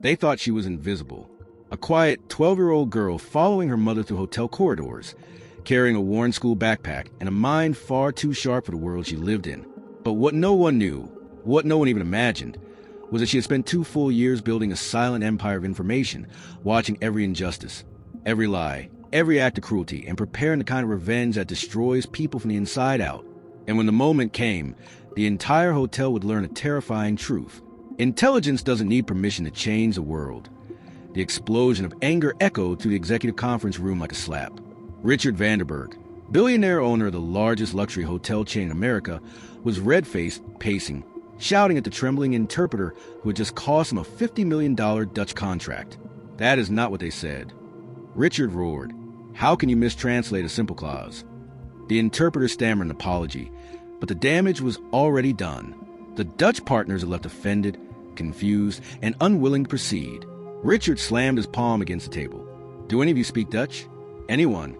They thought she was invisible. A quiet 12-year-old girl following her mother through hotel corridors, carrying a worn school backpack and a mind far too sharp for the world she lived in. But what no one knew, what no one even imagined, was that she had spent 2 full years building a silent empire of information, watching every injustice, every lie, every act of cruelty, and preparing the kind of revenge that destroys people from the inside out. And when the moment came, the entire hotel would learn a terrifying truth. Intelligence doesn't need permission to change the world. The explosion of anger echoed through the executive conference room like a slap. Richard Vanderberg, billionaire owner of the largest luxury hotel chain in America, was red-faced, pacing, shouting at the trembling interpreter who had just cost him a $50 million Dutch contract. That is not what they said. Richard roared, "How can you mistranslate a simple clause?" The interpreter stammered an apology, but the damage was already done. The Dutch partners had left offended, confused, and unwilling to proceed. Richard slammed his palm against the table. "Do any of you speak Dutch? Anyone?"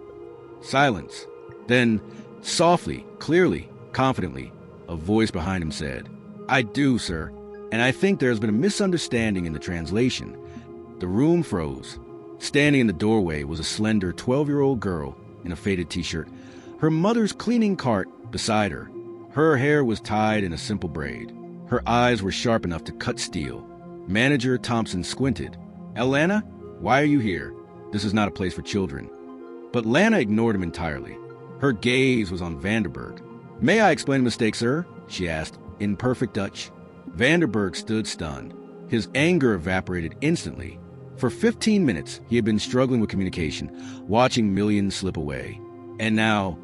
Silence. Then, softly, clearly, confidently, a voice behind him said, "I do, sir, and I think there has been a misunderstanding in the translation." The room froze. Standing in the doorway was a slender 12-year-old girl in a faded t-shirt, her mother's cleaning cart beside her. Her hair was tied in a simple braid. Her eyes were sharp enough to cut steel. Manager Thompson squinted. "Lanna, why are you here? This is not a place for children." But Lanna ignored him entirely. Her gaze was on Vanderberg. "May I explain a mistake, sir?" she asked, in perfect Dutch. Vanderberg stood stunned. His anger evaporated instantly. For 15 minutes, he had been struggling with communication, watching millions slip away. And now,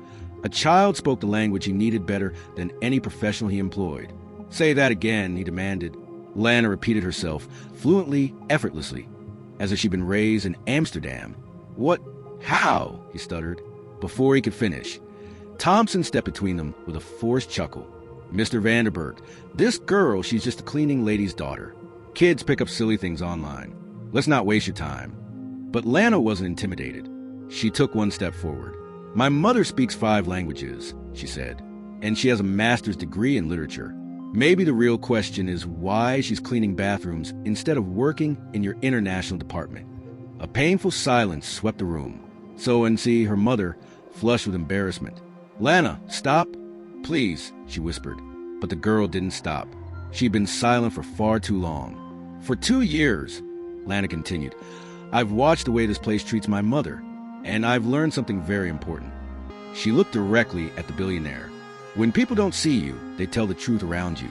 a child spoke the language he needed better than any professional he employed. "Say that again," he demanded. Lanna repeated herself, fluently, effortlessly, as if she'd been raised in Amsterdam. "What? How?" he stuttered. Before he could finish, Thompson stepped between them with a forced chuckle. "Mr. Vanderberg, this girl, she's just a cleaning lady's daughter. Kids pick up silly things online. Let's not waste your time." But Lanna wasn't intimidated. She took one step forward. "My mother speaks 5 languages," she said, "and she has a master's degree in literature. Maybe the real question is why she's cleaning bathrooms instead of working in your international department." A painful silence swept the room. So her mother, flushed with embarrassment. "Lanna, stop. Please," she whispered. But the girl didn't stop. She'd been silent for far too long. "For 2 years," Lanna continued, "I've watched the way this place treats my mother, and I've learned something very important." She looked directly at the billionaire. "When people don't see you, they tell the truth around you."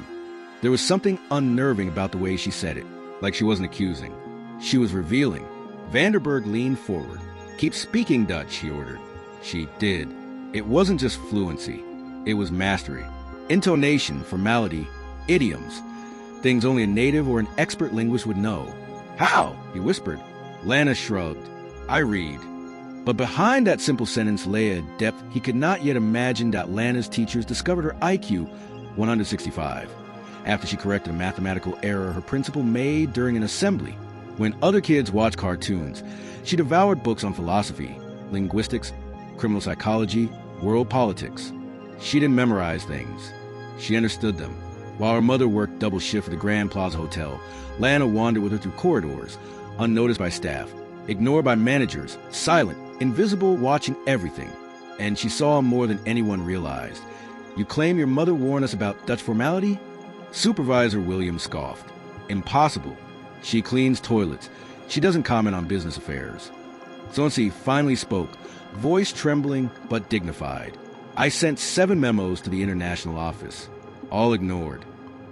There was something unnerving about the way she said it, like she wasn't accusing. She was revealing. Vanderberg leaned forward. "Keep speaking Dutch," he ordered. She did. It wasn't just fluency. It was mastery. Intonation, formality, idioms. Things only a native or an expert linguist would know. "How?" he whispered. Lanna shrugged. "I read." But behind that simple sentence lay a depth he could not yet imagine that Lanna's teachers discovered her IQ 165 after she corrected a mathematical error her principal made during an assembly. When other kids watched cartoons, she devoured books on philosophy, linguistics, criminal psychology, world politics. She didn't memorize things. She understood them. While her mother worked double shift at the Grand Plaza Hotel, Lanna wandered with her through corridors, unnoticed by staff, ignored by managers, silent, invisible, watching everything. And she saw more than anyone realized. "You claim your mother warned us about Dutch formality?" Supervisor Williams scoffed. "Impossible. She cleans toilets. She doesn't comment on business affairs." Sonsi finally spoke, voice trembling but dignified. "I sent 7 memos to the international office. All ignored."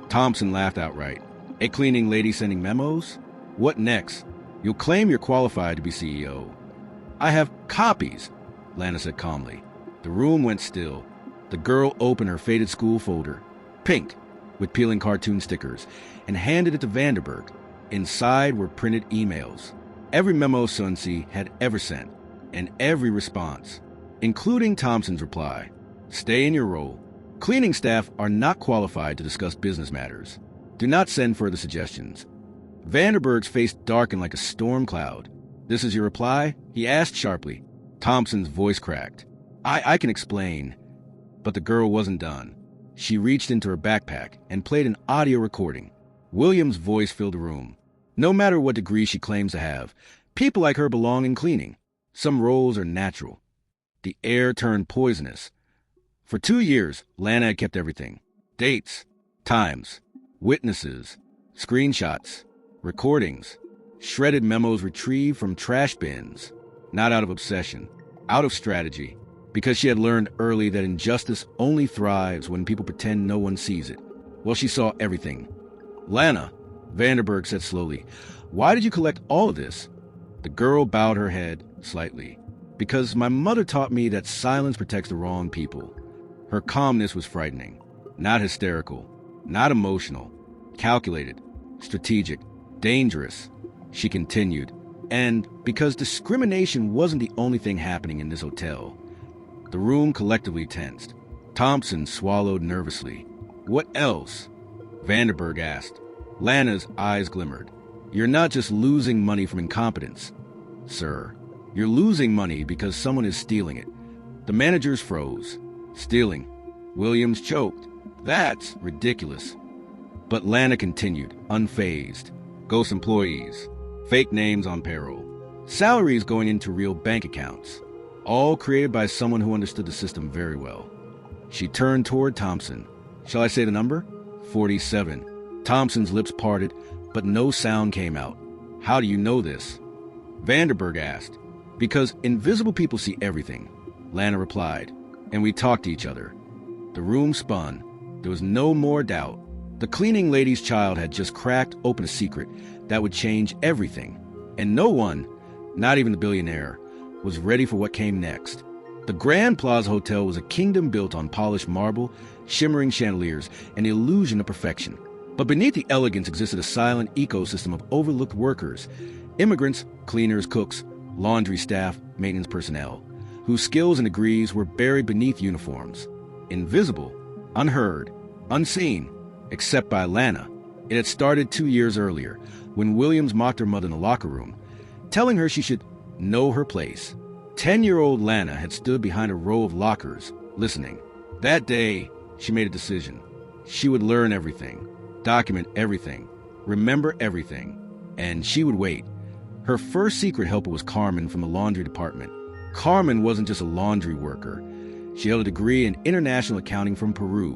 Thompson laughed outright. "A cleaning lady sending memos? What next? You'll claim you're qualified to be CEO." "I have copies," Lanna said calmly. The room went still. The girl opened her faded school folder, pink, with peeling cartoon stickers, and handed it to Vanderberg. Inside were printed emails. Every memo Sonsi had ever sent, and every response, including Thompson's reply. "Stay in your role. Cleaning staff are not qualified to discuss business matters. Do not send further suggestions." Vanderberg's face darkened like a storm cloud. "This is your reply?" he asked sharply. Thompson's voice cracked. I can explain." But the girl wasn't done. She reached into her backpack and played an audio recording. William's voice filled the room. No matter what degree she claims to have, people like her belong in cleaning. Some roles are natural. The air turned poisonous. For 2 years, Lanna had kept everything. Dates, times, witnesses, screenshots, recordings, shredded memos retrieved from trash bins. Not out of obsession, out of strategy, because she had learned early that injustice only thrives when people pretend no one sees it. Well, she saw everything. Lanna, Vanderberg said slowly, "Why did you collect all of this?" The girl bowed her head slightly. "Because my mother taught me that silence protects the wrong people." Her calmness was frightening. Not hysterical, not emotional, calculated, strategic, dangerous. She continued, "And because discrimination wasn't the only thing happening in this hotel." The room collectively tensed. Thompson swallowed nervously. "What else?" Vanderberg asked. Lanna's eyes glimmered. "You're not just losing money from incompetence, sir. You're losing money because someone is stealing it." The managers froze. Stealing. Williams choked. "That's ridiculous." But Lanna continued, unfazed. Ghost employees. Fake names on payroll. Salaries going into real bank accounts. All created by someone who understood the system very well. She turned toward Thompson. "Shall I say the number?" 47. Thompson's lips parted, but no sound came out. "How do you know this?" Vanderberg asked. "Because invisible people see everything," Lanna replied. "And we talk to each other." The room spun. There was no more doubt. The cleaning lady's child had just cracked open a secret that would change everything. And no one, not even the billionaire, was ready for what came next. The Grand Plaza Hotel was a kingdom built on polished marble, shimmering chandeliers, and the illusion of perfection. But beneath the elegance existed a silent ecosystem of overlooked workers, immigrants, cleaners, cooks, laundry staff, maintenance personnel, whose skills and degrees were buried beneath uniforms. Invisible, unheard, unseen, except by Lanna. It had started 2 years earlier, when Williams mocked her mother in the locker room, telling her she should know her place. 10-year-old Lanna had stood behind a row of lockers, listening. That day, she made a decision. She would learn everything, document everything, remember everything, and she would wait. Her first secret helper was Carmen from the laundry department. Carmen wasn't just a laundry worker. She held a degree in international accounting from Peru.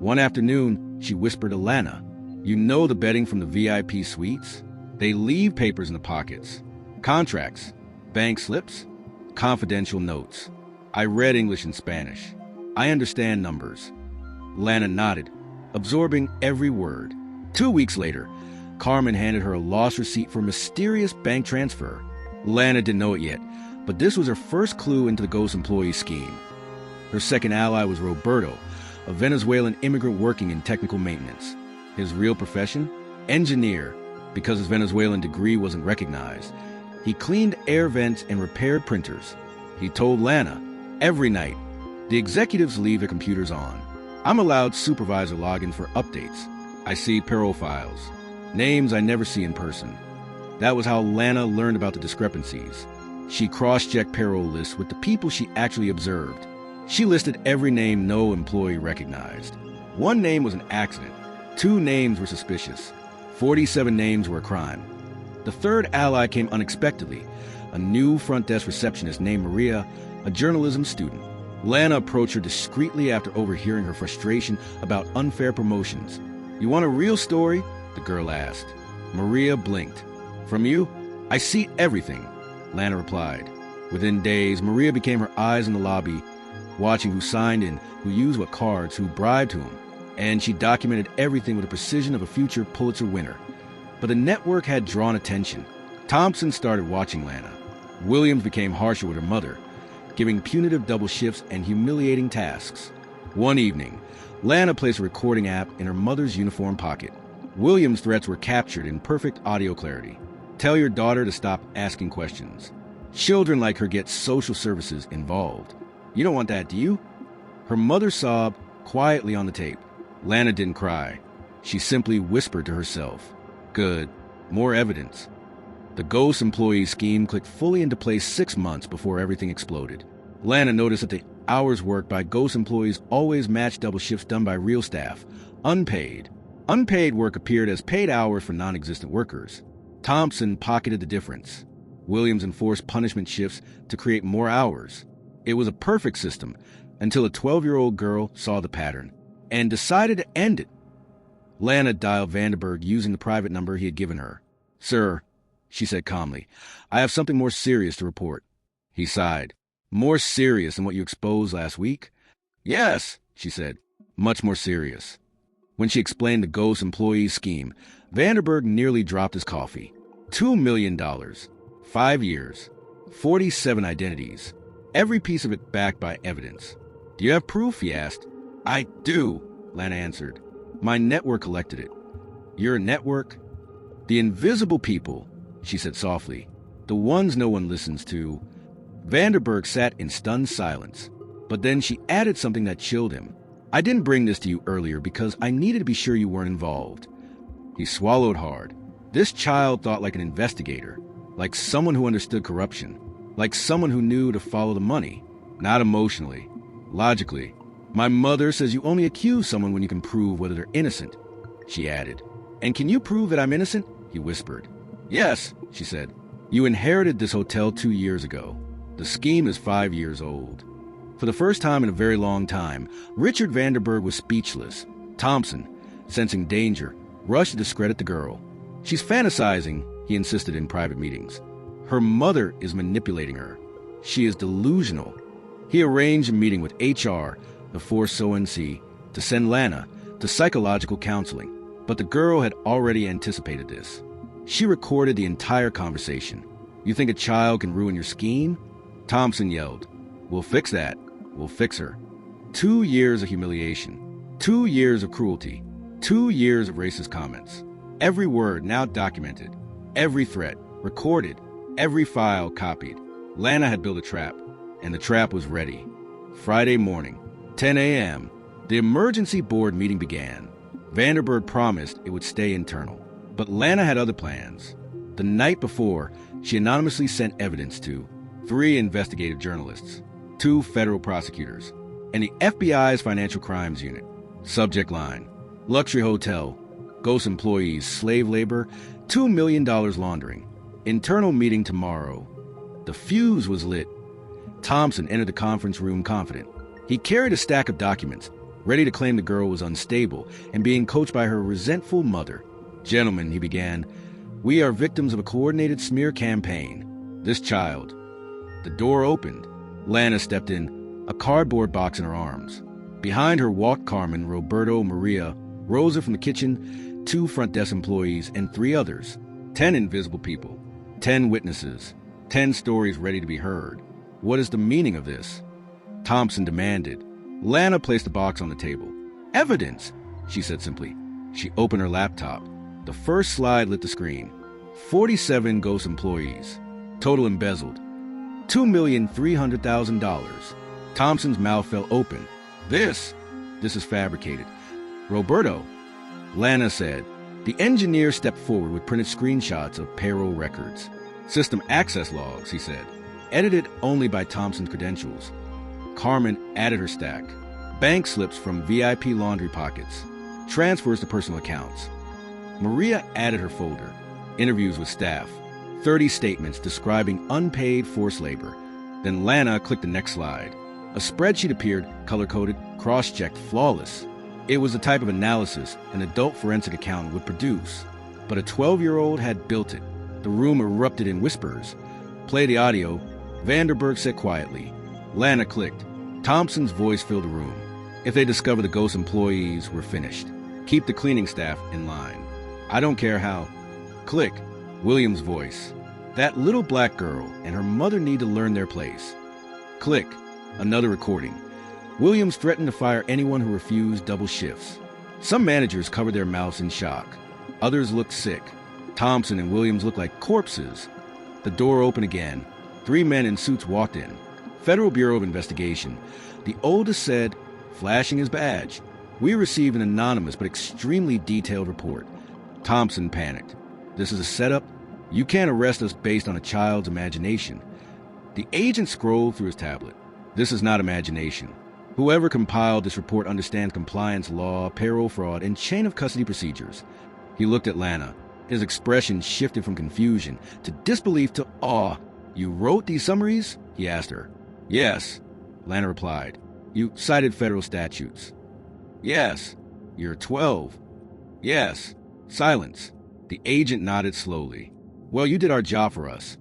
One afternoon, she whispered to Lanna, "You know the betting from the VIP suites? They leave papers in the pockets. Contracts, bank slips, confidential notes. I read English and Spanish. I understand numbers." Lanna nodded, absorbing every word. 2 weeks later, Carmen handed her a lost receipt for a mysterious bank transfer. Lanna didn't know it yet, but this was her first clue into the ghost employee scheme. Her second ally was Roberto, a Venezuelan immigrant working in technical maintenance. His real profession? Engineer, because his Venezuelan degree wasn't recognized. He cleaned air vents and repaired printers. He told Lanna, every night, the executives leave their computers on. I'm allowed supervisor login for updates. I see payroll files, names I never see in person. That was how Lanna learned about the discrepancies. She cross-checked payroll lists with the people she actually observed. She listed every name no employee recognized. One name was an accident. 2 names were suspicious. 47 names were a crime. The third ally came unexpectedly, a new front desk receptionist named Maria, a journalism student. Lanna approached her discreetly after overhearing her frustration about unfair promotions. "You want a real story?" the girl asked. Maria blinked. "From you? I see everything," Lanna replied. Within days, Maria became her eyes in the lobby, watching who signed in, who used what cards, who bribed whom, and she documented everything with the precision of a future Pulitzer winner. But the network had drawn attention. Thompson started watching Lanna. Williams became harsher with her mother, giving punitive double shifts and humiliating tasks. One evening, Lanna placed a recording app in her mother's uniform pocket. Williams' threats were captured in perfect audio clarity. "Tell your daughter to stop asking questions. Children like her get social services involved. You don't want that, do you?" Her mother sobbed quietly on the tape. Lanna didn't cry. She simply whispered to herself, "Good. More evidence." The ghost employee scheme clicked fully into place 6 months before everything exploded. Lanna noticed that the hours worked by ghost employees always matched double shifts done by real staff, unpaid. Unpaid work appeared as paid hours for non-existent workers. Thompson pocketed the difference. Williams enforced punishment shifts to create more hours. It was a perfect system until a 12-year-old girl saw the pattern and decided to end it. Lanna dialed Vanderberg using the private number he had given her. "Sir," she said calmly, "I have something more serious to report." He sighed. "More serious than what you exposed last week?" "Yes," she said, "much more serious." When she explained the ghost employee scheme, Vanderberg nearly dropped his coffee. $2 million, 5 years, 47 identities, every piece of it backed by evidence. "Do you have proof?" he asked. "I do," Lanna answered. "My network collected it." "Your network?" "The invisible people," she said softly. "The ones no one listens to." Vanderberg sat in stunned silence, but then she added something that chilled him. "I didn't bring this to you earlier because I needed to be sure you weren't involved." He swallowed hard. This child thought like an investigator, like someone who understood corruption, like someone who knew to follow the money, not emotionally, logically. "My mother says you only accuse someone when you can prove whether they're innocent," she added. "And can you prove that I'm innocent?" he whispered. "Yes," she said. "You inherited this hotel 2 years ago. The scheme is 5 years old." For the first time in a very long time, Richard Vanderberg was speechless. Thompson, sensing danger, rushed to discredit the girl. "She's fantasizing," he insisted in private meetings. "Her mother is manipulating her. She is delusional." He arranged a meeting with HR, the Force ONC, to send Lanna to psychological counseling. But the girl had already anticipated this. She recorded the entire conversation. "You think a child can ruin your scheme?" Thompson yelled. "We'll fix that. We'll fix her." 2 years of humiliation. 2 years of cruelty. 2 years of racist comments. Every word now documented. Every threat recorded. Every file copied. Lanna had built a trap, and the trap was ready. Friday morning, 10 a.m., the emergency board meeting began. Vanderberg promised it would stay internal, but Lanna had other plans. The night before, she anonymously sent evidence to 3 investigative journalists, 2 federal prosecutors, and the FBI's Financial Crimes Unit. Subject line: luxury hotel, ghost employees, slave labor, $2 million laundering. Internal meeting tomorrow. The fuse was lit. Thompson entered the conference room confident. He carried a stack of documents, ready to claim the girl was unstable and being coached by her resentful mother. "Gentlemen," he began, "we are victims of a coordinated smear campaign. This child." The door opened. Lanna stepped in, a cardboard box in her arms. Behind her walked Carmen, Roberto, Maria, Rosa from the kitchen, 2 front desk employees, and 3 others. 10 invisible people. 10 witnesses. 10 stories ready to be heard. What is the meaning of this? Thompson demanded. Lanna placed the box on the table. "Evidence," she said simply. She opened her laptop. The first slide lit the screen. 47 ghost employees. Total embezzled. $2,300,000. Thompson's mouth fell open. This is fabricated." "Roberto," Lanna said. The engineer stepped forward with printed screenshots of payroll records. "System access logs," he said, edited only by Thompson's credentials. Carmen added her stack. Bank slips from VIP laundry pockets. Transfers to personal accounts. Maria added her folder. Interviews with staff. 30 statements describing unpaid forced labor. Then Lanna clicked the next slide. A spreadsheet appeared, color-coded, cross-checked, flawless. It was the type of analysis an adult forensic accountant would produce. But a 12-year-old had built it. The room erupted in whispers. "Play the audio," Vanderberg said quietly. Lanna clicked. Thompson's voice filled the room. "If they discover the ghost employees, we're finished. Keep the cleaning staff in line. I don't care how." Click. Williams' voice. "That little black girl and her mother need to learn their place." Click. Another recording. Williams threatened to fire anyone who refused double shifts. Some managers covered their mouths in shock. Others looked sick. Thompson and Williams looked like corpses. The door opened again. 3 men in suits walked in. Federal Bureau of Investigation. The oldest said, flashing his badge, "We received an anonymous but extremely detailed report." Thompson panicked. "This is a setup? You can't arrest us based on a child's imagination." The agent scrolled through his tablet. "This is not imagination. Whoever compiled this report understands compliance law, payroll fraud, and chain of custody procedures." He looked at Lanna. His expression shifted from confusion to disbelief to awe. "You wrote these summaries?" he asked her. "Yes," Lanna replied. "You cited federal statutes?" "Yes." "You're 12. "Yes." Silence. The agent nodded slowly. "Well, you did our job for us."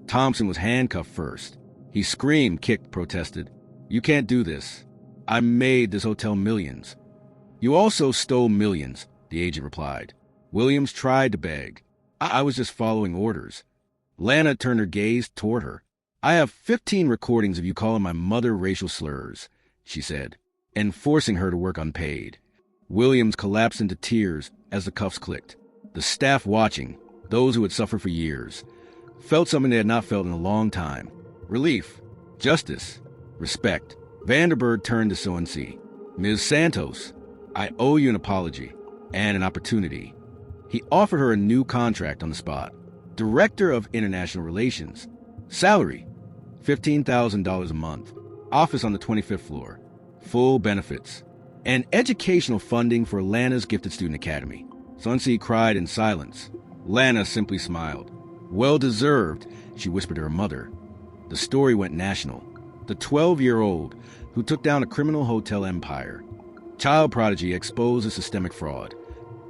Thompson was handcuffed first. He screamed, kicked, protested. "You can't do this. I made this hotel millions." "You also stole millions," the agent replied. Williams tried to beg. I was just following orders." Lanna turned her gaze toward her. "I have 15 recordings of you calling my mother racial slurs," she said, "and forcing her to work unpaid." Williams collapsed into tears as the cuffs clicked. The staff watching, those who had suffered for years, felt something they had not felt in a long time. Relief, justice, respect. Vanderberg turned to Sorency. "Ms. Santos, I owe you an apology and an opportunity." He offered her a new contract on the spot. Director of International Relations. Salary, $15,000 a month. Office on the 25th floor. Full benefits. And educational funding for Lanna's Gifted Student Academy. Sorency cried in silence. Lanna simply smiled. "Well-deserved," she whispered to her mother. The story went national. The 12-year-old who took down a criminal hotel empire. Child prodigy exposed as systemic fraud.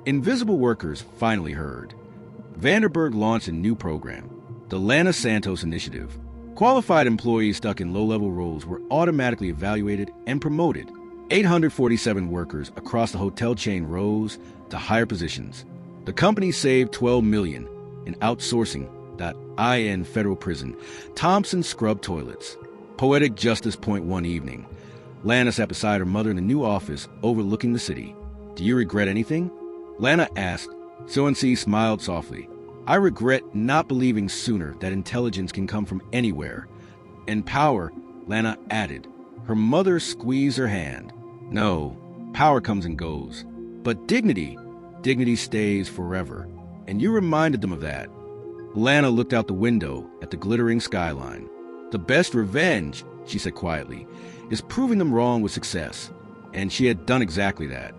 Invisible workers finally heard. Vanderberg launched a new program, the Lanna Santos Initiative. Qualified employees stuck in low-level roles were automatically evaluated and promoted. 847 workers across the hotel chain rose to higher positions. The company saved $12 million in outsourcing.in federal prison. Thompson scrubbed toilets. Poetic justice point one evening. Lanna sat beside her mother in the new office overlooking the city. "Do you regret anything?" Lanna asked. Sorency smiled softly. "I regret not believing sooner that intelligence can come from anywhere." "And power," Lanna added. Her mother squeezed her hand. "No, power comes and goes. But dignity stays forever. And you reminded them of that." Lanna looked out the window at the glittering skyline. "The best revenge," she said quietly, "is proving them wrong with success." And she had done exactly that.